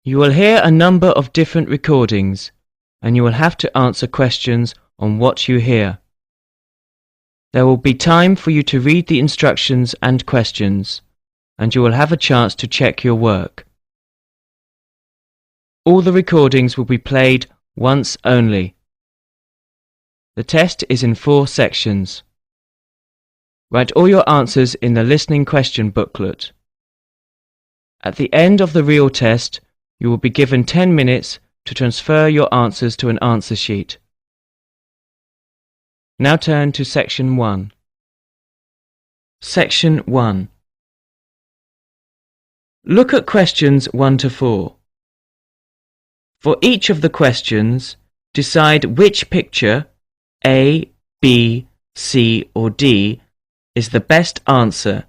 You will hear a number of different recordings, and you will have to answer questions on what you hear. There will be time for you to read the instructions and questions, and you will have a chance to check your work. All the recordings will be played once only. The test is in 4 sections. Write all your answers in the listening question booklet. At the end of the real test, you will be given 10 minutes to transfer your answers to an answer sheet. Now turn to Section 1. Section 1. Look at questions 1 to 4. For each of the questions, decide which picture, A, B, C or D, is the best answer,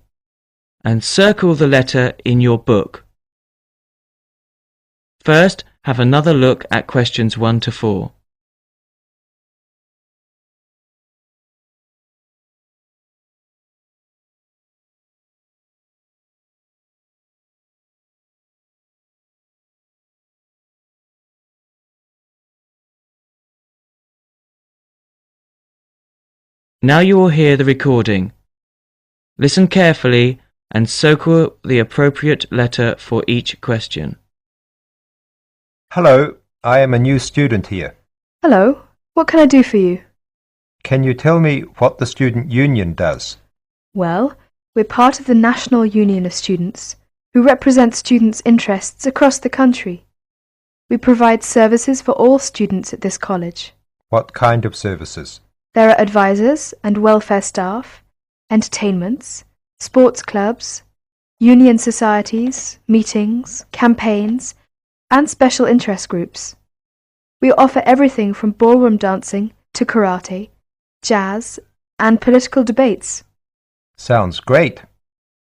and circle the letter in your book. First, have another look at questions 1 to 4. Now you will hear the recording. Listen carefully and circle the appropriate letter for each question. Hello, I am a new student here. Hello, what can I do for you? Can you tell me what the Student Union does? Well, we're part of the National Union of Students, who represent students' interests across the country. We provide services for all students at this college. What kind of services? There are advisors and welfare staff, entertainments, sports clubs, union societies, meetings, campaigns, and special interest groups. We offer everything from ballroom dancing to karate, jazz, and political debates. Sounds great.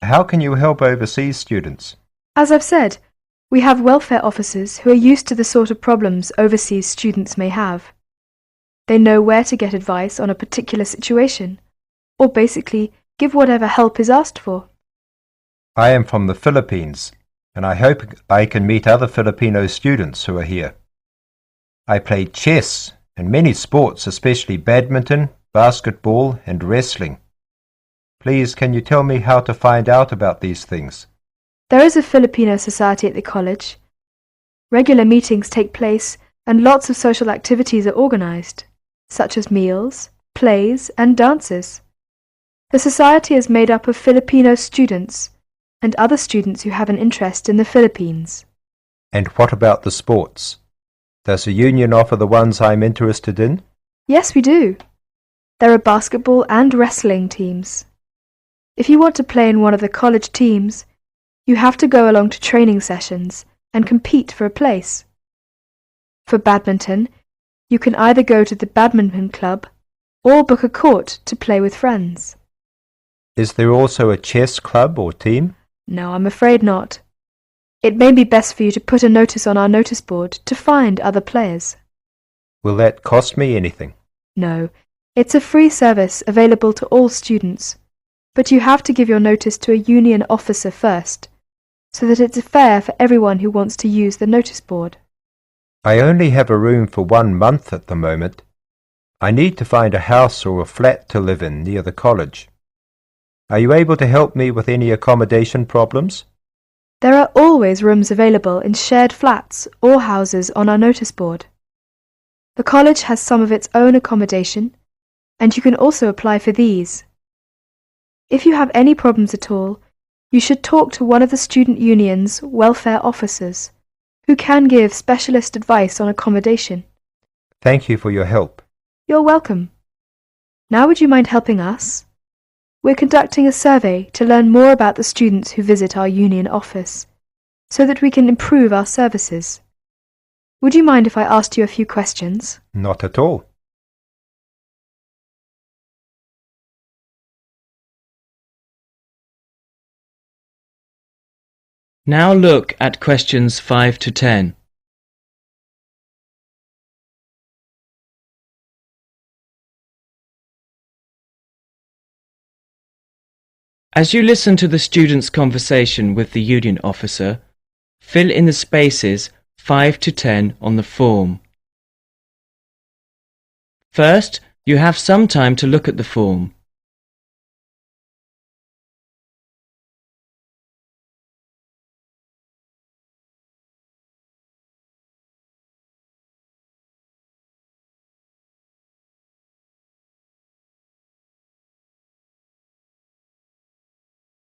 How can you help overseas students? As I've said, we have welfare officers who are used to the sort of problems overseas students may have. They know where to get advice on a particular situation, or basically give whatever help is asked for. I am from the Philippines, and I hope I can meet other Filipino students who are here. I play chess and many sports, especially badminton, basketball, and wrestling. Please, can you tell me how to find out about these things? There is a Filipino society at the college. Regular meetings take place and lots of social activities are organized, such as meals, plays, and dances. The society is made up of Filipino students and other students who have an interest in the Philippines. And what about the sports? Does the union offer the ones I'm interested in? Yes, we do. There are basketball and wrestling teams. If you want to play in one of the college teams, you have to go along to training sessions and compete for a place. For badminton, you can either go to the badminton club or book a court to play with friends. Is there also a chess club or team? No, I'm afraid not. It may be best for you to put a notice on our notice board to find other players. Will that cost me anything? No, it's a free service available to all students, but you have to give your notice to a union officer first, so that it's fair for everyone who wants to use the notice board. I only have a room for 1 month at the moment. I need to find a house or a flat to live in near the college. Are you able to help me with any accommodation problems? There are always rooms available in shared flats or houses on our notice board. The college has some of its own accommodation, and you can also apply for these. If you have any problems at all, you should talk to one of the student union's welfare officers, who can give specialist advice on accommodation. Thank you for your help. You're welcome. Now would you mind helping us? We're conducting a survey to learn more about the students who visit our union office, so that we can improve our services. Would you mind if I asked you a few questions? Not at all. Now look at questions 5 to 10. As you listen to the student's conversation with the union officer, fill in the spaces 5 to 10 on the form. First, you have some time to look at the form.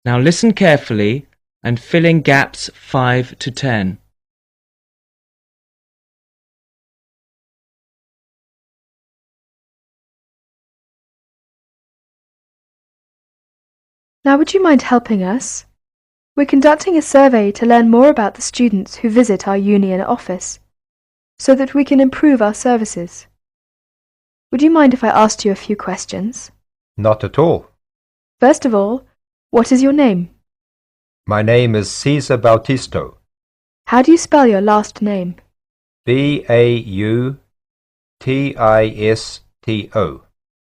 Now listen carefully and fill in gaps 5 to 10. Now would you mind helping us? We're conducting a survey to learn more about the students who visit our union office, so that we can improve our services. Would you mind if I asked you a few questions? Not at all. First of all, what is your name? My name is Cesar Bautisto. How do you spell your last name? Bautisto.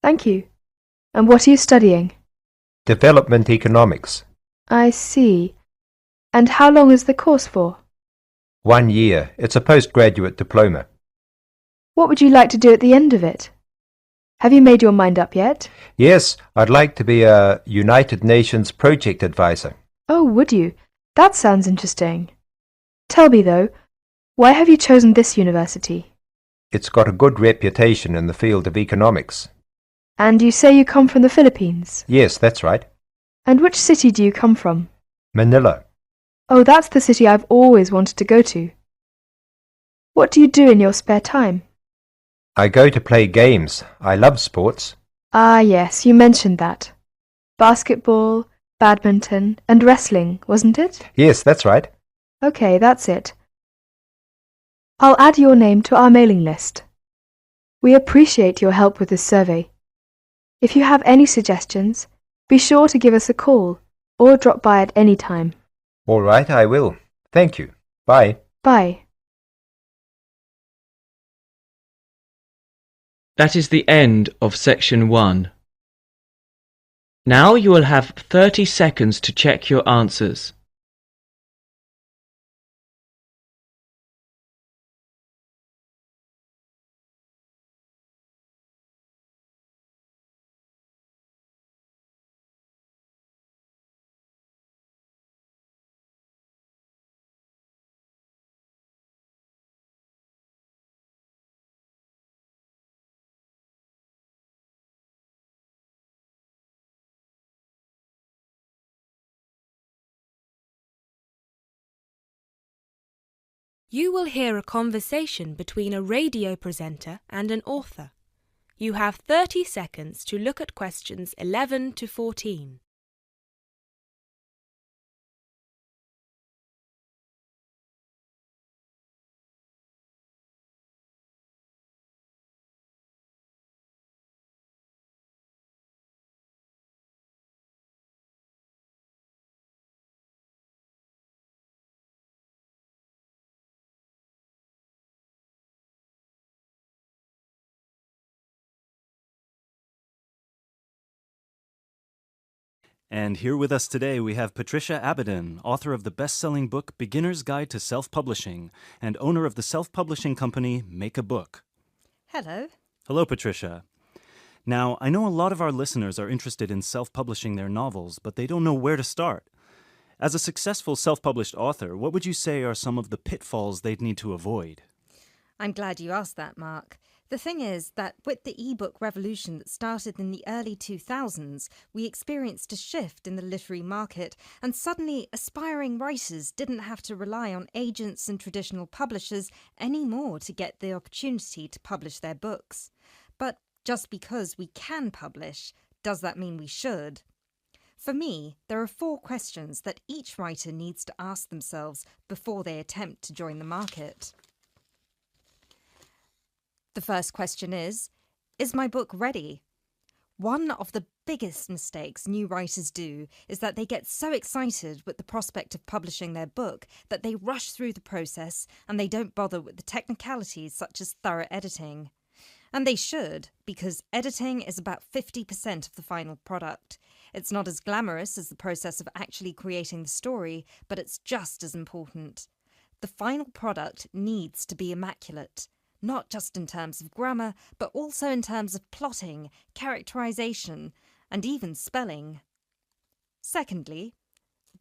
Thank you. And what are you studying? Development Economics. I see. And how long is the course for? 1 year. It's a postgraduate diploma. What would you like to do at the end of it? Have you made your mind up yet? Yes, I'd like to be a United Nations project advisor. Oh, would you? That sounds interesting. Tell me, though, why have you chosen this university? It's got a good reputation in the field of economics. And you say you come from the Philippines? Yes, that's right. And which city do you come from? Manila. Oh, that's the city I've always wanted to go to. What do you do in your spare time? I go to play games. I love sports. Ah, yes, you mentioned that. Basketball, badminton, and wrestling, wasn't it? Yes, that's right. Okay, that's it. I'll add your name to our mailing list. We appreciate your help with this survey. If you have any suggestions, be sure to give us a call or drop by at any time. All right, I will. Thank you. Bye. Bye. That is the end of section 1. Now you will have 30 seconds to check your answers. You will hear a conversation between a radio presenter and an author. You have 30 seconds to look at questions 11 to 14. And here with us today we have Patricia Abadan, author of the best-selling book Beginner's Guide to Self-Publishing and owner of the self-publishing company Make a Book. Hello. Hello, Patricia. Now, I know a lot of our listeners are interested in self-publishing their novels, but they don't know where to start. As a successful self-published author, what would you say are some of the pitfalls they'd need to avoid? I'm glad you asked that, Mark. The thing is that with the e-book revolution that started in the early 2000s, we experienced a shift in the literary market, and suddenly aspiring writers didn't have to rely on agents and traditional publishers anymore to get the opportunity to publish their books. But just because we can publish, does that mean we should? For me, there are 4 questions that each writer needs to ask themselves before they attempt to join the market. The first question is my book ready? One of the biggest mistakes new writers do is that they get so excited with the prospect of publishing their book that they rush through the process and they don't bother with the technicalities such as thorough editing. And they should, because editing is about 50% of the final product. It's not as glamorous as the process of actually creating the story, but it's just as important. The final product needs to be immaculate, not just in terms of grammar, but also in terms of plotting, characterization, and even spelling. Secondly,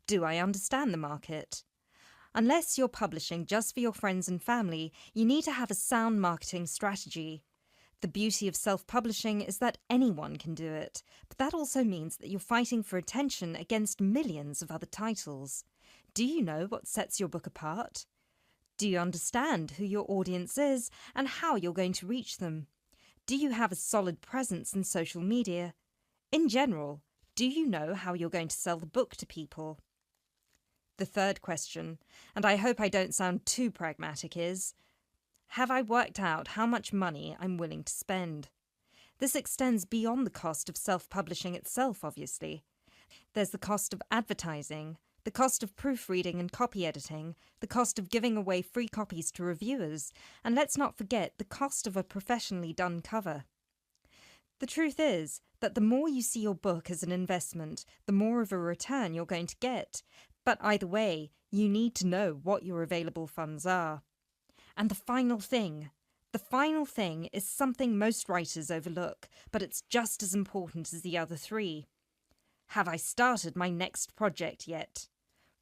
do I understand the market? Unless you're publishing just for your friends and family, you need to have a sound marketing strategy. The beauty of self-publishing is that anyone can do it, but that also means that you're fighting for attention against millions of other titles. Do you know what sets your book apart? Do you understand who your audience is and how you're going to reach them? Do you have a solid presence in social media? In general, do you know how you're going to sell the book to people? The third question, and I hope I don't sound too pragmatic, is, have I worked out how much money I'm willing to spend? This extends beyond the cost of self-publishing itself, obviously. There's the cost of advertising, the cost of proofreading and copy editing, the cost of giving away free copies to reviewers, and let's not forget the cost of a professionally done cover. The truth is that the more you see your book as an investment, the more of a return you're going to get. But either way, you need to know what your available funds are. And the final thing is something most writers overlook, but it's just as important as the other three. Have I started my next project yet?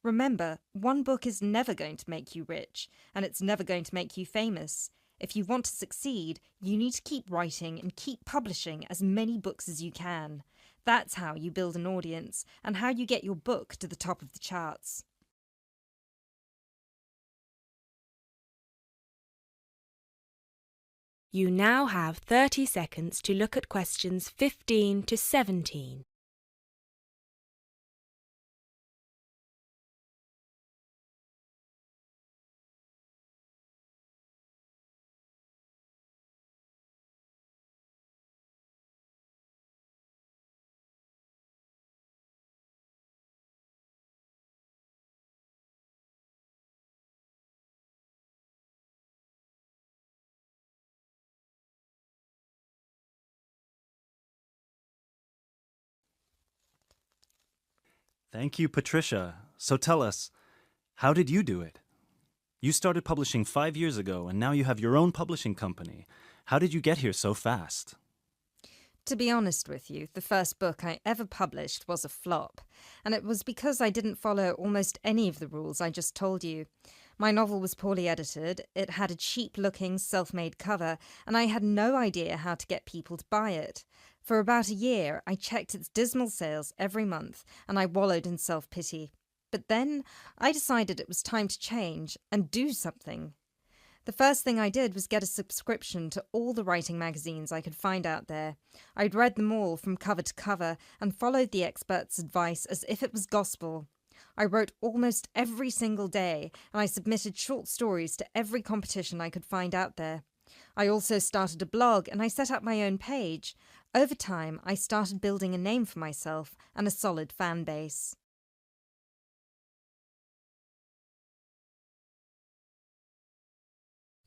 Remember, one book is never going to make you rich, and it's never going to make you famous. If you want to succeed, you need to keep writing and keep publishing as many books as you can. That's how you build an audience, and how you get your book to the top of the charts. You now have 30 seconds to look at questions 15 to 17. Thank you, Patricia. So tell us, how did you do it? You started publishing 5 years ago, and now you have your own publishing company. How did you get here so fast? To be honest with you, the first book I ever published was a flop, and it was because I didn't follow almost any of the rules I just told you. My novel was poorly edited, it had a cheap-looking, self-made cover, and I had no idea how to get people to buy it. For about a year, I checked its dismal sales every month, and I wallowed in self-pity. But then, I decided it was time to change and do something. The first thing I did was get a subscription to all the writing magazines I could find out there. I'd read them all from cover to cover and followed the experts' advice as if it was gospel. I wrote almost every single day, and I submitted short stories to every competition I could find out there. I also started a blog and I set up my own page. Over time, I started building a name for myself and a solid fan base.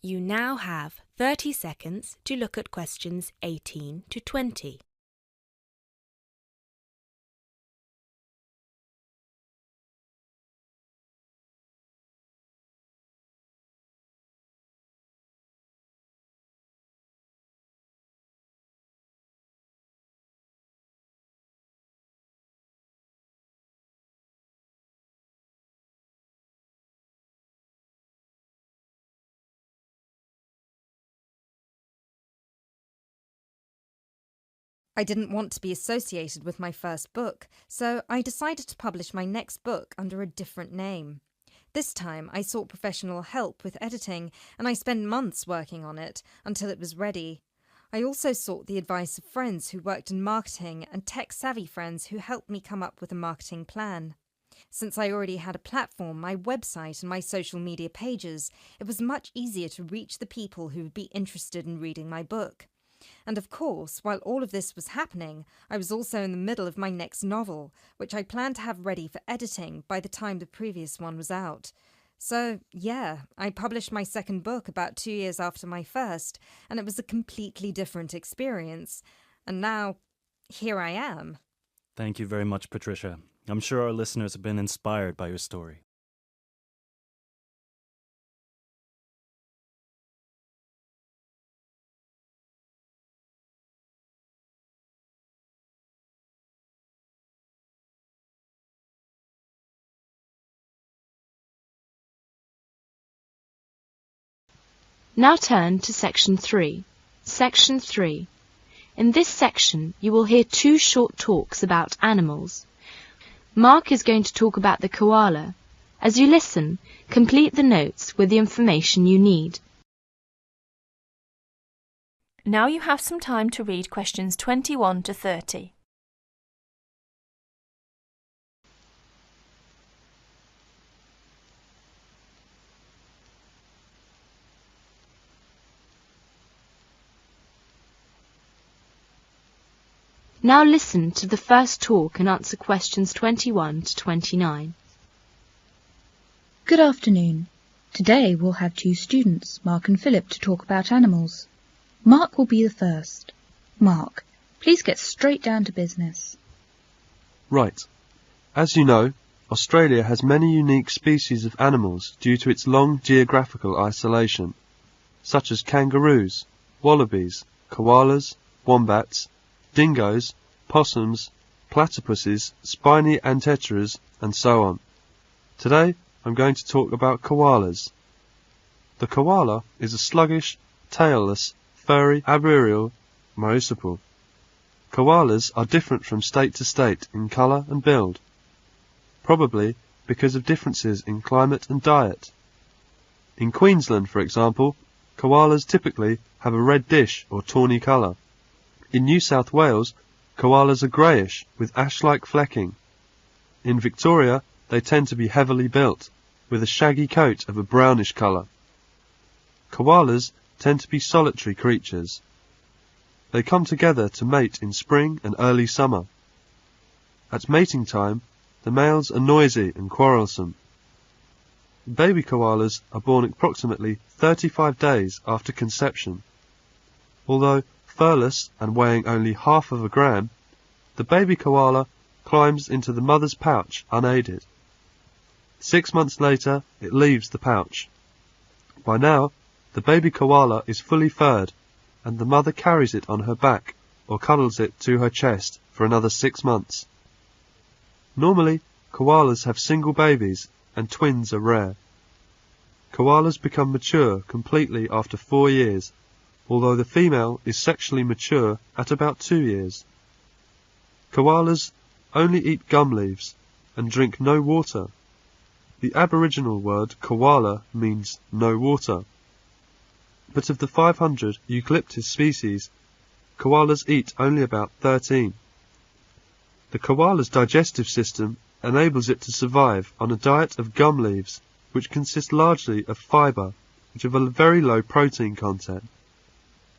You now have 30 seconds to look at questions 18 to 20. I didn't want to be associated with my first book, so I decided to publish my next book under a different name. This time I sought professional help with editing, and I spent months working on it until it was ready. I also sought the advice of friends who worked in marketing and tech-savvy friends who helped me come up with a marketing plan. Since I already had a platform, my website and my social media pages, it was much easier to reach the people who would be interested in reading my book. And of course, while all of this was happening, I was also in the middle of my next novel, which I planned to have ready for editing by the time the previous one was out. So, yeah, I published my second book about 2 years after my first, and it was a completely different experience. And now, here I am. Thank you very much, Patricia. I'm sure our listeners have been inspired by your story. Now turn to Section 3. Section 3. In this section, you will hear 2 short talks about animals. Mark is going to talk about the koala. As you listen, complete the notes with the information you need. Now you have some time to read questions 21 to 30. Now listen to the first talk and answer questions 21 to 29. Good afternoon. Today we'll have 2 students, Mark and Philip, to talk about animals. Mark will be the first. Mark, please get straight down to business. Right. As you know, Australia has many unique species of animals due to its long geographical isolation, such as kangaroos, wallabies, koalas, wombats, dingoes, possums, platypuses, spiny anteteras, and so on. Today I'm going to talk about koalas. The koala is a sluggish, tailless, furry, arboreal marsupial. Koalas are different from state to state in colour and build, probably because of differences in climate and diet. In Queensland, for example, koalas typically have a red dish or tawny colour. In New South Wales, koalas are greyish with ash-like flecking. In Victoria, they tend to be heavily built, with a shaggy coat of a brownish colour. Koalas tend to be solitary creatures. They come together to mate in spring and early summer. At mating time, the males are noisy and quarrelsome. Baby koalas are born approximately 35 days after conception. Although furless and weighing only half of a gram, the baby koala climbs into the mother's pouch unaided. 6 months later, it leaves the pouch. By now, the baby koala is fully furred, and the mother carries it on her back or cuddles it to her chest for another 6 months. Normally, koalas have single babies, and twins are rare. Koalas become mature completely after 4 years, although the female is sexually mature at about 2 years. Koalas only eat gum leaves and drink no water. The Aboriginal word koala means no water. But of the 500 eucalyptus species, koalas eat only about 13. The koala's digestive system enables it to survive on a diet of gum leaves, which consist largely of fibre, which have a very low protein content.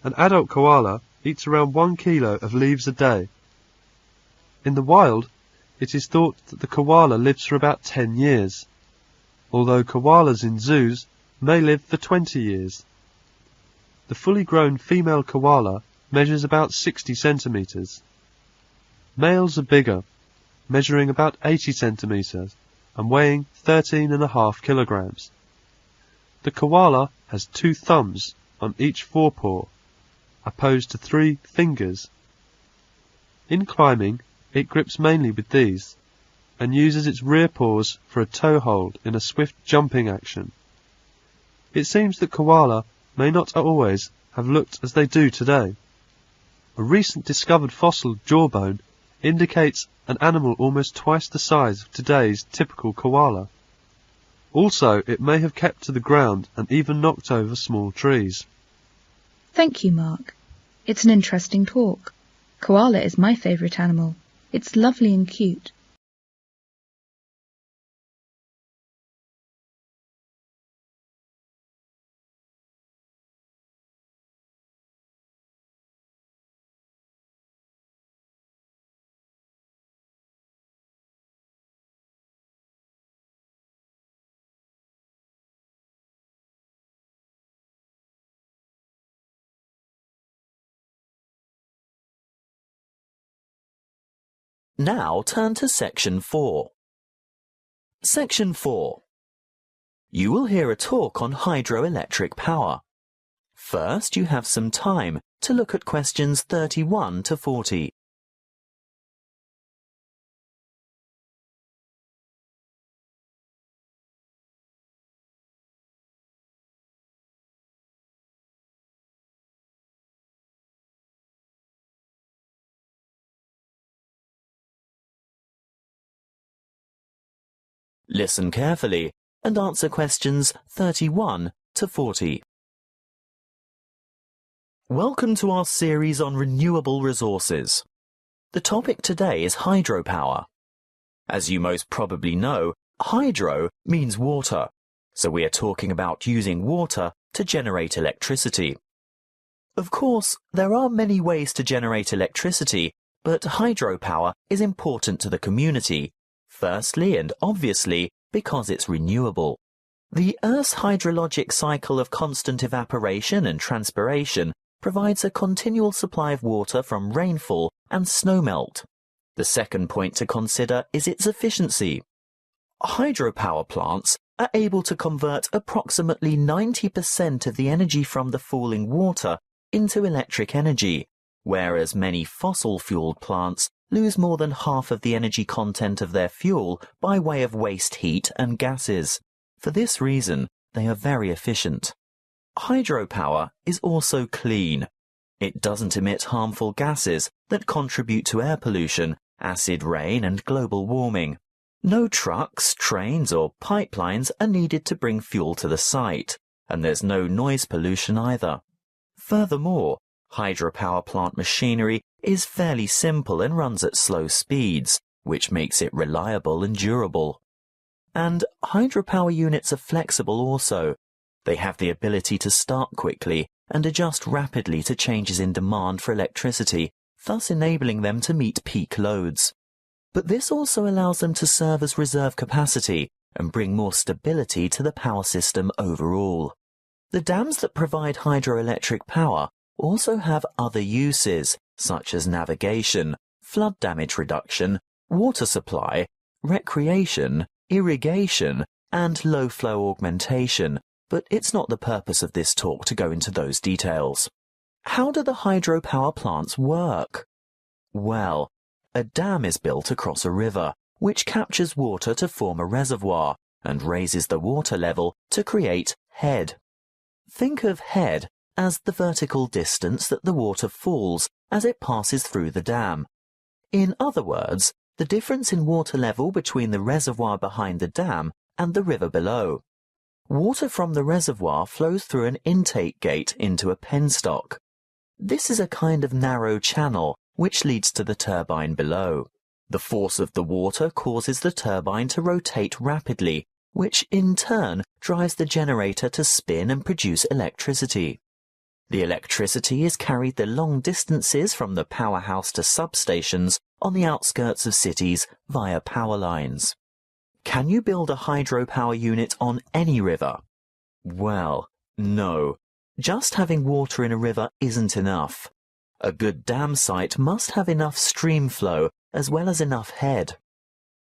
An adult koala eats around 1 kilo of leaves a day. In the wild, it is thought that the koala lives for about 10 years, although koalas in zoos may live for 20 years. The fully grown female koala measures about 60 centimetres. Males are bigger, measuring about 80 centimetres and weighing 13.5 kilograms. The koala has 2 thumbs on each forepaw, opposed to 3 fingers. In climbing, it grips mainly with these, and uses its rear paws for a toe hold in a swift jumping action. It seems that koala may not always have looked as they do today. A recent discovered fossil jawbone indicates an animal almost twice the size of today's typical koala. Also, it may have kept to the ground and even knocked over small trees. Thank you, Mark. It's an interesting talk. Koala is my favourite animal. It's lovely and cute. Now turn to Section 4. Section 4. You will hear a talk on hydroelectric power. First, you have some time to look at questions 31 to 40. Listen carefully and answer questions 31 to 40. Welcome to our series on renewable resources. The topic today is hydropower. As you most probably know, hydro means water, so we are talking about using water to generate electricity. Of course, there are many ways to generate electricity, but hydropower is important to the community, firstly and obviously because it's renewable. The Earth's hydrologic cycle of constant evaporation and transpiration provides a continual supply of water from rainfall and snowmelt. The second point to consider is its efficiency. Hydropower plants are able to convert approximately 90% of the energy from the falling water into electric energy, whereas many fossil-fueled plants lose more than half of the energy content of their fuel by way of waste heat and gases. For this reason, they are very efficient. Hydropower is also clean. It doesn't emit harmful gases that contribute to air pollution, acid rain, and global warming. No trucks, trains, or pipelines are needed to bring fuel to the site, and there's no noise pollution either. Furthermore, hydropower plant machinery is fairly simple and runs at slow speeds, which makes it reliable and durable. And hydropower units are flexible also. They have the ability to start quickly and adjust rapidly to changes in demand for electricity, thus enabling them to meet peak loads. But this also allows them to serve as reserve capacity and bring more stability to the power system overall. The dams that provide hydroelectric power also have other uses, such as navigation, flood damage reduction, water supply, recreation, irrigation, and low-flow augmentation, but it's not the purpose of this talk to go into those details. How do the hydropower plants work? Well, a dam is built across a river, which captures water to form a reservoir and raises the water level to create head. Think of head as the vertical distance that the water falls as it passes through the dam. In other words, the difference in water level between the reservoir behind the dam and the river below. Water from the reservoir flows through an intake gate into a penstock. This is a kind of narrow channel which leads to the turbine below. The force of the water causes the turbine to rotate rapidly, which in turn drives the generator to spin and produce electricity. The electricity is carried the long distances from the powerhouse to substations on the outskirts of cities via power lines. Can you build a hydropower unit on any river? Well, no. Just having water in a river isn't enough. A good dam site must have enough stream flow as well as enough head.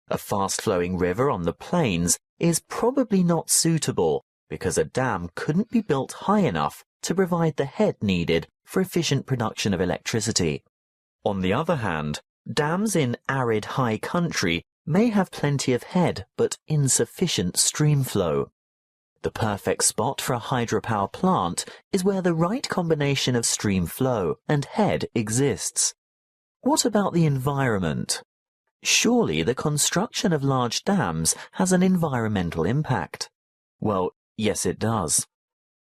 A fast-flowing river on the plains is probably not suitable because a dam couldn't be built high enough to provide the head needed for efficient production of electricity. On the other hand, dams in arid high country may have plenty of head but insufficient stream flow. The perfect spot for a hydropower plant is where the right combination of stream flow and head exists. What about the environment? Surely the construction of large dams has an environmental impact. Well, yes it does.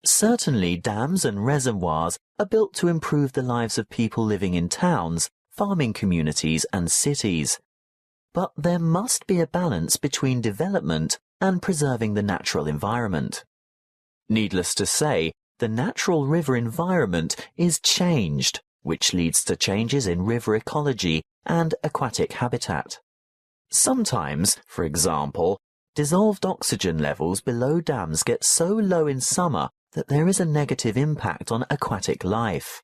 Certainly dams and reservoirs are built to improve the lives of people living in towns, farming communities and cities. But there must be a balance between development and preserving the natural environment. Needless to say, the natural river environment is changed, which leads to changes in river ecology and aquatic habitat. Sometimes, for example, dissolved oxygen levels below dams get so low in summer that there is a negative impact on aquatic life.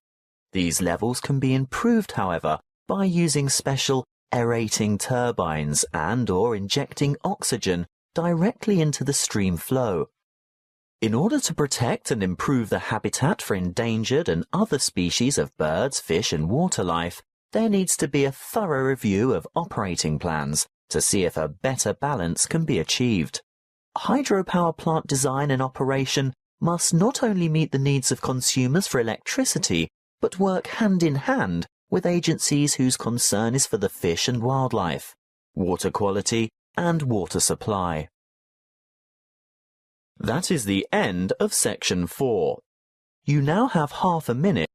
These levels can be improved, however, by using special aerating turbines and/or injecting oxygen directly into the stream flow. In order to protect and improve the habitat for endangered and other species of birds, fish and water life, there needs to be a thorough review of operating plans to see if a better balance can be achieved. Hydropower plant design and operation must not only meet the needs of consumers for electricity, but work hand in hand with agencies whose concern is for the fish and wildlife, water quality, and water supply. That is the end of section 4. You now have half a minute